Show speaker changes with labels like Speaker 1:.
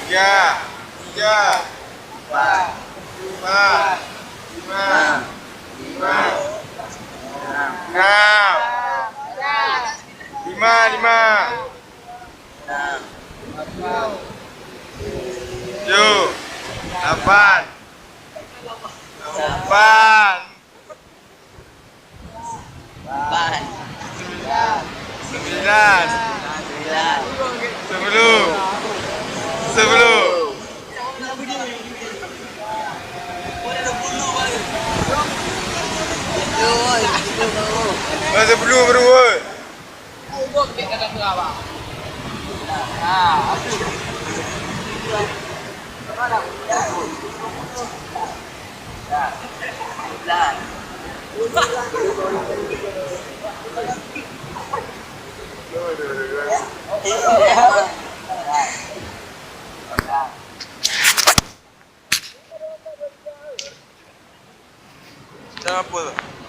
Speaker 1: tiga, empat, lima, enam, lima, tujuh, delapan, sembilan, sepuluh. Masa 10 baru buat. Dah apa tu?